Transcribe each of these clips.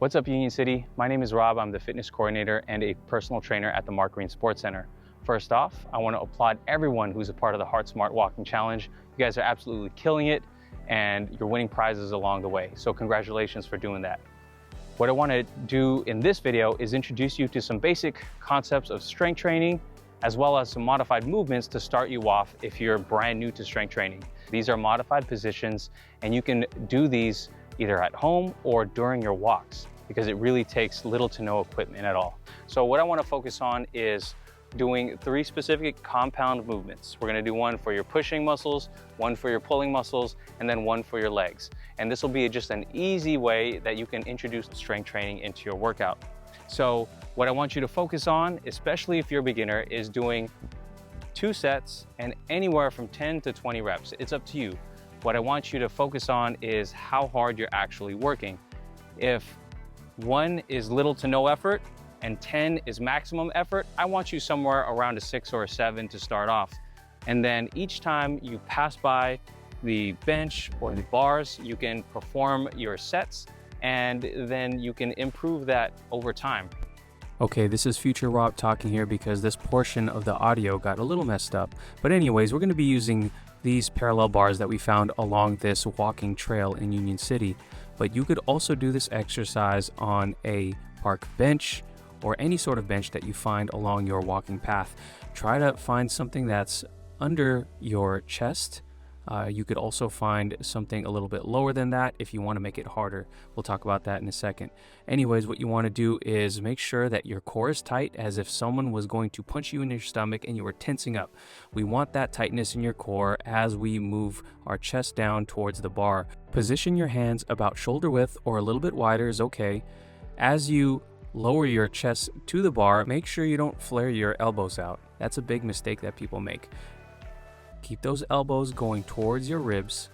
What's up, Union City? My name is Rob. I'm the fitness coordinator and a personal trainer at the Mark Green Sports Center. First off, I want to applaud everyone who's a part of the Heart Smart Walking Challenge. You guys are absolutely killing it, and you're winning prizes along the way. So congratulations for doing that. What I want to do in this video is introduce you to some basic concepts of strength training, as well as some modified movements to start you off if you're brand new to strength training. These are modified positions, and you can do these either at home or during your walks, because it really takes little to no equipment at all. So what I want to focus on is doing 3 specific compound movements. We're going to do one for your pushing muscles, one for your pulling muscles, and then one for your legs. And this will be just an easy way that you can introduce strength training into your workout. So what I want you to focus on, especially if you're a beginner, is doing 2 sets and anywhere from 10 to 20 reps. It's up to you. What I want you to focus on is how hard you're actually working. If 1 is little to no effort and 10 is maximum effort, I want you somewhere around a 6 or a 7 to start off. And then each time you pass by the bench or the bars, you can perform your sets, and then you can improve that over time. Okay, this is Future Rob talking here because this portion of the audio got a little messed up. But anyways, we're going to be using these parallel bars that we found along this walking trail in Union City. But you could also do this exercise on a park bench or any sort of bench that you find along your walking path. Try to find something that's under your chest. You could also find something a little bit lower than that if you want to make it harder. We'll talk about that in a second. Anyways, what you want to do is make sure that your core is tight, as if someone was going to punch you in your stomach and you were tensing up. We want that tightness in your core as we move our chest down towards the bar. Position your hands about shoulder width or a little bit wider is okay. As you lower your chest to the bar, make sure you don't flare your elbows out. That's a big mistake that people make. Keep those elbows going towards your ribs.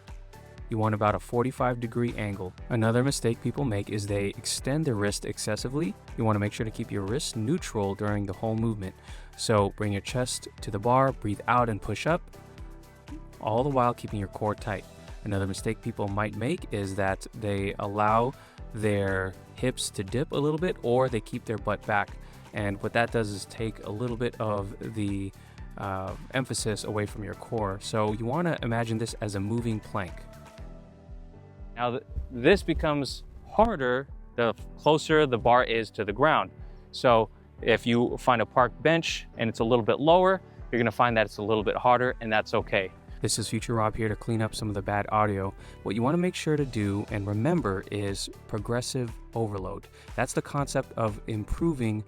You want about a 45-degree angle. Another mistake people make is they extend their wrist excessively. You want to make sure to keep your wrist neutral during the whole movement. So bring your chest to the bar, breathe out and push up, all the while keeping your core tight. Another mistake people might make is that they allow their hips to dip a little bit, or they keep their butt back. And what that does is take a little bit of the emphasis away from your core. So you want to imagine this as a moving plank. Now this becomes harder the closer the bar is to the ground. So if you find a park bench and it's a little bit lower, you're going to find that it's a little bit harder, and that's okay. This is Future Rob here to clean up some of the bad audio. What you want to make sure to do and remember is progressive overload. That's the concept of improving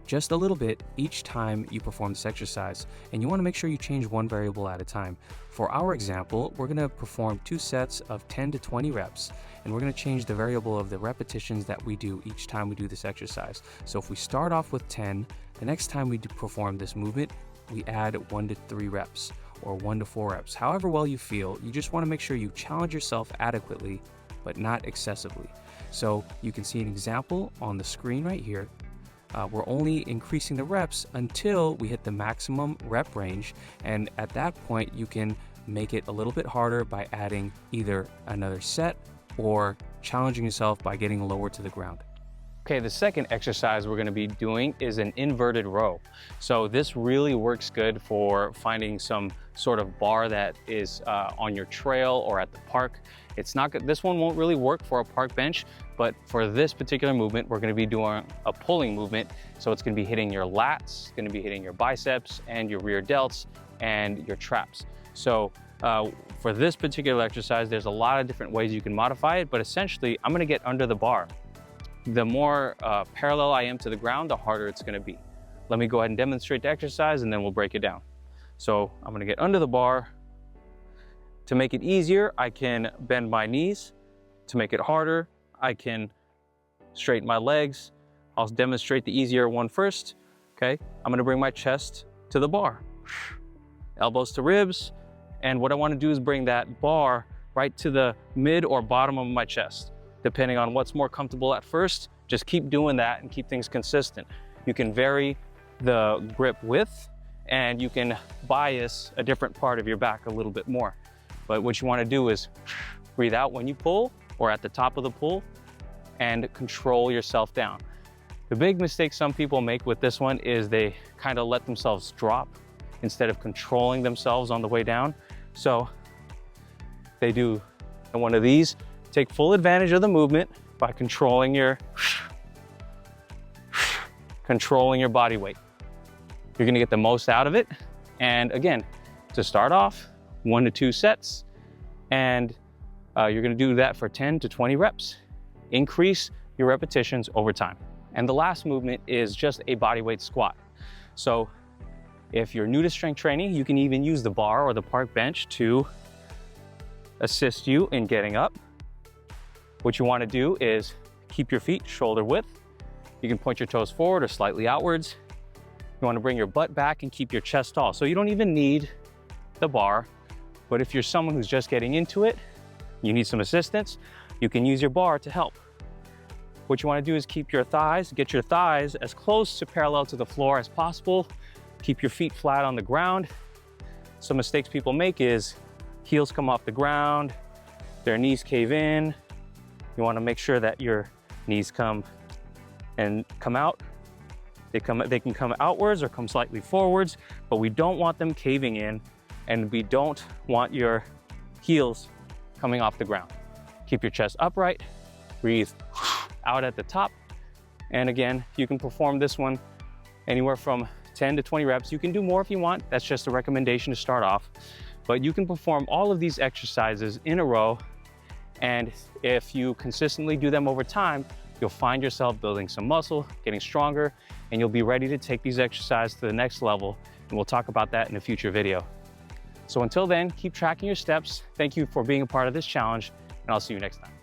just a little bit each time you perform this exercise, and you want to make sure you change one variable at a time. For our example, we're going to perform 2 sets of 10 to 20 reps, and we're going to change the variable of the repetitions that we do each time we do this exercise. So if we start off with 10, the next time we perform this movement, we add 1 to 3 reps or 1 to 4 reps. However well you feel, you just want to make sure you challenge yourself adequately, but not excessively. So you can see an example on the screen right here. We're only increasing the reps until we hit the maximum rep range, and at that point you can make it a little bit harder by adding either another set or challenging yourself by getting lower to the ground. Okay, the second exercise we're going to be doing is an inverted row. So this really works good for finding some sort of bar that is on your trail or at the park. It's not good. This one won't really work for a park bench, but for this particular movement, we're going to be doing a pulling movement. So it's going to be hitting your lats, it's going to be hitting your biceps and your rear delts and your traps. So for this particular exercise, there's a lot of different ways you can modify it, but essentially I'm going to get under the bar. The more parallel I am to the ground, the harder it's going to be. Let me go ahead and demonstrate the exercise, and then we'll break it down. So I'm going to get under the bar. To make it easier, I can bend my knees. To make it harder, I can straighten my legs. I'll demonstrate the easier one first. Okay, I'm going to bring my chest to the bar. Elbows to ribs. And what I want to do is bring that bar right to the mid or bottom of my chest. Depending on what's more comfortable at first, just keep doing that and keep things consistent. You can vary the grip width, and you can bias a different part of your back a little bit more. But what you want to do is breathe out when you pull, or at the top of the pull, and control yourself down. The big mistake some people make with this one is they kind of let themselves drop instead of controlling themselves on the way down. So they do one of these, take full advantage of the movement by controlling your body weight. You're gonna get the most out of it. And again, to start off, 1 to 2 sets, and you're gonna do that for 10 to 20 reps. Increase your repetitions over time. And the last movement is just a bodyweight squat. So if you're new to strength training, you can even use the bar or the park bench to assist you in getting up. What you wanna do is keep your feet shoulder width. You can point your toes forward or slightly outwards. You wanna bring your butt back and keep your chest tall. So you don't even need the bar, but if you're someone who's just getting into it, you need some assistance, you can use your bar to help. What you wanna do is keep your thighs, get your thighs as close to parallel to the floor as possible. Keep your feet flat on the ground. Some mistakes people make is heels come off the ground, their knees cave in. You wanna make sure that your knees come out. They can come outwards or come slightly forwards, but we don't want them caving in, and we don't want your heels coming off the ground. Keep your chest upright, breathe out at the top. And again, you can perform this one anywhere from 10 to 20 reps. You can do more if you want. That's just a recommendation to start off. But you can perform all of these exercises in a row. And if you consistently do them over time, you'll find yourself building some muscle, getting stronger, and you'll be ready to take these exercises to the next level. And we'll talk about that in a future video. So until then, keep tracking your steps. Thank you for being a part of this challenge, and I'll see you next time.